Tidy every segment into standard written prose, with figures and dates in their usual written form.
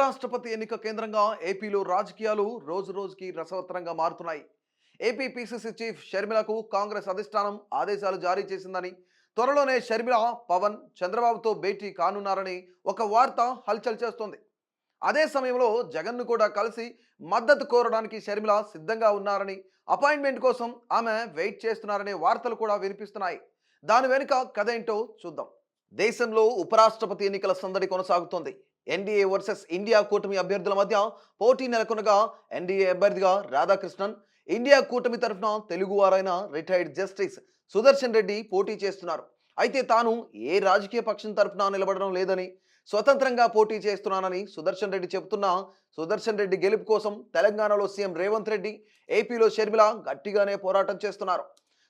ఉపరాష్ట్రపతి ఎన్నిక కేంద్రంగా ఏపీలో రాజకీయాలు రోజు రోజుకి రసవత్తరంగా మారుతున్నాయి. ఏపీ పీసీసీ చీఫ్ షర్మిలకు కాంగ్రెస్ అధిష్టానం ఆదేశాలు జారీ చేసిందని, త్వరలోనే షర్మిల పవన్ చంద్రబాబుతో భేటీ కానున్నారని ఒక వార్త హల్చల్ చేస్తోంది. అదే సమయంలో జగన్ను కూడా కలిసి మద్దతు కోరడానికి షర్మిల సిద్ధంగా ఉన్నారని, అపాయింట్మెంట్ కోసం ఆమె వెయిట్ చేస్తున్నారనే వార్తలు కూడా వినిపిస్తున్నాయి. దాని వెనుక కథ ఏంటో చూద్దాం. దేశంలో ఉపరాష్ట్రపతి ఎన్నికల సందడి కొనసాగుతోంది. ఎన్డీఏ వర్సెస్ ఇండియా కూటమి అభ్యర్థుల మధ్య పోటీ నెలకొనగా ఎన్డీఏ అభ్యర్థిగా రాధాకృష్ణన్, ఇండియా కూటమి తరఫున తెలుగువారైన రిటైర్డ్ జస్టిస్ సుదర్శన్ రెడ్డి పోటీ చేస్తున్నారు. అయితే తాను ఏ రాజకీయ పక్షం తరఫున నిలబడడం లేదని, స్వతంత్రంగా పోటీ చేస్తున్నానని సుదర్శన్ రెడ్డి చెబుతున్నా, సుదర్శన్ రెడ్డి గెలుపు కోసం తెలంగాణలో సీఎం రేవంత్ రెడ్డి, ఏపీలో షర్మిల గట్టిగానే పోరాటం చేస్తున్నారు.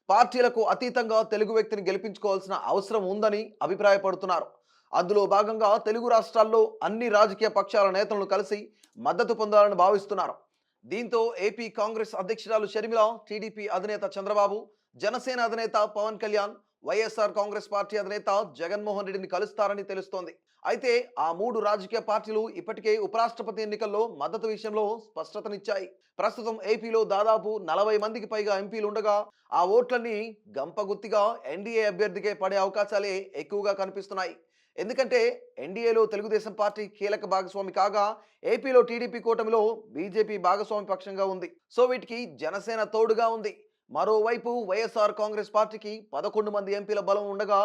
పార్టీలకు అతీతంగా తెలుగు వ్యక్తిని గెలిపించుకోవాల్సిన అవసరం ఉందని అభిప్రాయపడుతున్నారు. అందులో భాగంగా తెలుగు రాష్ట్రాల్లో అన్ని రాజకీయ పక్షాల నేతలను కలిసి మద్దతు పొందాలని భావిస్తున్నారు. దీంతో ఏపీ కాంగ్రెస్ అధ్యక్షురాలు షర్మిల, టీడీపీ అధినేత చంద్రబాబు, జనసేన అధినేత పవన్ కళ్యాణ్, వైఎస్ఆర్ కాంగ్రెస్ పార్టీ అధినేత జగన్మోహన్ రెడ్డిని కలుస్తారని తెలుస్తోంది. అయితే ఆ మూడు రాజకీయ పార్టీలు ఇప్పటికే ఉపరాష్ట్రపతి ఎన్నికల్లో మద్దతు విషయంలో స్పష్టతనిచ్చాయి. ప్రస్తుతం ఏపీలో దాదాపు 40 మందికి పైగా ఎంపీలు ఉండగా ఆ ఓట్లన్నీ గంపగుత్తిగా ఎన్డీఏ అభ్యర్థికే పడే అవకాశాలే ఎక్కువగా కనిపిస్తున్నాయి. ఎందుకంటే ఎన్డీఏలో తెలుగుదేశం పార్టీ కీలక భాగస్వామి కాగా, ఏపీలో టీడీపీ కూటమిలో బీజేపీ భాగస్వామి పక్షంగా ఉంది. సో వీటికి జనసేన తోడుగా ఉంది. మరోవైపు వైఎస్ఆర్ కాంగ్రెస్ పార్టీకి 11 మంది ఎంపీల బలం ఉండగా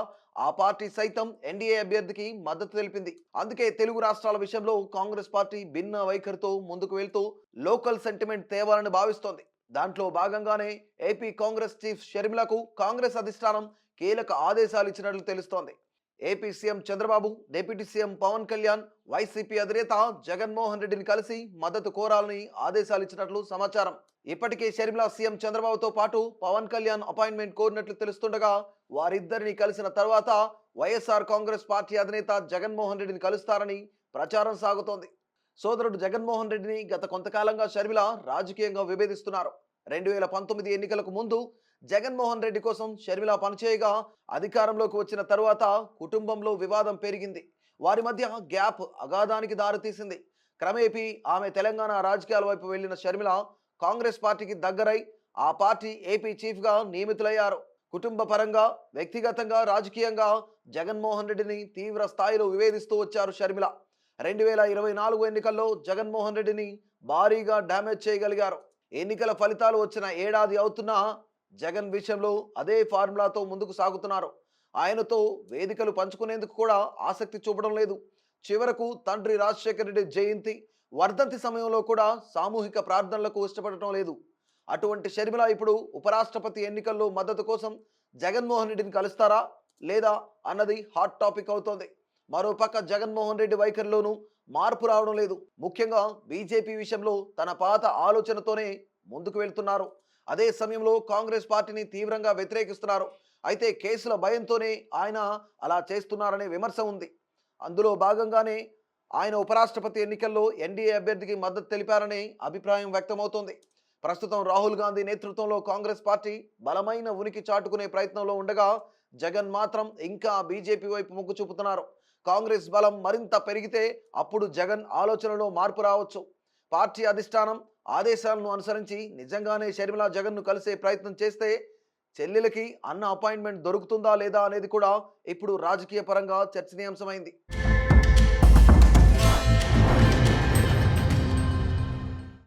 ఆ పార్టీ సైతం ఎన్డీఏ అభ్యర్థికి మద్దతు తెలిపింది. అందుకే తెలుగు రాష్ట్రాల విషయంలో కాంగ్రెస్ పార్టీ భిన్న వైఖరితో ముందుకు వెళ్తూ లోకల్ సెంటిమెంట్ తేవాలని భావిస్తోంది. దాంట్లో భాగంగానే ఏపీ కాంగ్రెస్ చీఫ్ షర్మిలకు కాంగ్రెస్ అధిష్టానం కీలక ఆదేశాలు ఇచ్చినట్లు తెలుస్తోంది. AP CM Chandrababu, deputy CM Pawan Kalyan, YCP అధినేత జగన్మోహన్ రెడ్డిని కలిసి మద్దతు కోరాలని ఆదేశాలు ఇచ్చినట్లు సమాచారం. ఇప్పటికే షర్మిల సీఎం చంద్రబాబుతో పాటు పవన్ కళ్యాణ్ అపాయింట్మెంట్ కోరినట్లు తెలుస్తుండగా, వారిద్దరిని కలిసిన తర్వాత వైఎస్ఆర్ కాంగ్రెస్ పార్టీ అధినేత జగన్మోహన్ రెడ్డిని కలుస్తారని ప్రచారం సాగుతోంది. సోదరుడు జగన్మోహన్ రెడ్డిని గత కొంతకాలంగా షర్మిల రాజకీయంగా విభేదిస్తున్నారు. 2019 ఎన్నికలకు ముందు జగన్మోహన్ రెడ్డి కోసం షర్మిల పనిచేయగా, అధికారంలోకి వచ్చిన తరువాత కుటుంబంలో వివాదం పెరిగింది. వారి మధ్య గ్యాప్ అగాధానికి దారితీసింది. క్రమేపీ ఆమె తెలంగాణ రాజకీయాల వైపు వెళ్లిన షర్మిల కాంగ్రెస్ పార్టీకి దగ్గరై ఆ పార్టీ ఏపీ చీఫ్గా నియమితులయ్యారు. కుటుంబ పరంగా, వ్యక్తిగతంగా, రాజకీయంగా జగన్మోహన్ రెడ్డిని తీవ్ర స్థాయిలో వివేదిస్తూ వచ్చారు షర్మిల. 2024 ఎన్నికల్లో జగన్మోహన్ రెడ్డిని భారీగా డ్యామేజ్ చేయగలిగారు. ఎన్నికల ఫలితాలు వచ్చిన ఏడాది అవుతున్నా జగన్ విషయంలో అదే ఫార్ములాతో ముందుకు సాగుతున్నారు. ఆయనతో వేదికలు పంచుకునేందుకు కూడా ఆసక్తి చూపడం లేదు. చివరకు తండ్రి రాజశేఖర రెడ్డి జయంతి, వర్ధంతి సమయంలో కూడా సామూహిక ప్రార్థనలకు ఇష్టపడటం లేదు. అటువంటి షర్మిల ఇప్పుడు ఉపరాష్ట్రపతి ఎన్నికల్లో మద్దతు కోసం జగన్మోహన్ రెడ్డిని కలుస్తారా లేదా అన్నది హాట్ టాపిక్ అవుతోంది. మరోపక్క జగన్మోహన్ రెడ్డి వైఖరిలోనూ మార్పు రావడం లేదు. ముఖ్యంగా బీజేపీ విషయంలో తన పాత ఆలోచనతోనే ముందుకు వెళ్తున్నారు. అదే సమయంలో కాంగ్రెస్ పార్టీని తీవ్రంగా వ్యతిరేకిస్తున్నారు. అయితే కేసుల భయంతోనే ఆయన అలా చేస్తున్నారనే విమర్శ ఉంది. అందులో భాగంగానే ఆయన ఉపరాష్ట్రపతి ఎన్నికల్లో ఎన్డీఏ అభ్యర్థికి మద్దతు తెలిపారనే అభిప్రాయం వ్యక్తమవుతోంది. ప్రస్తుతం రాహుల్ గాంధీ నేతృత్వంలో కాంగ్రెస్ పార్టీ బలమైన ఉనికి చాటుకునే ప్రయత్నంలో ఉండగా, జగన్ మాత్రం ఇంకా బీజేపీ వైపు మొగ్గు చూపుతున్నారు. కాంగ్రెస్ బలం మరింత పెరిగితే అప్పుడు జగన్ ఆలోచనలో మార్పు రావచ్చు. పార్టీ అధిష్టానం ఆదేశాలను అనుసరించి నిజంగానే షర్మిల జగన్ను కలిసే ప్రయత్నం చేస్తే చెల్లెలకి అన్న అపాయింట్మెంట్ దొరుకుతుందా లేదా అనేది కూడా ఇప్పుడు రాజకీయ పరంగా చర్చనీయాంశమైంది.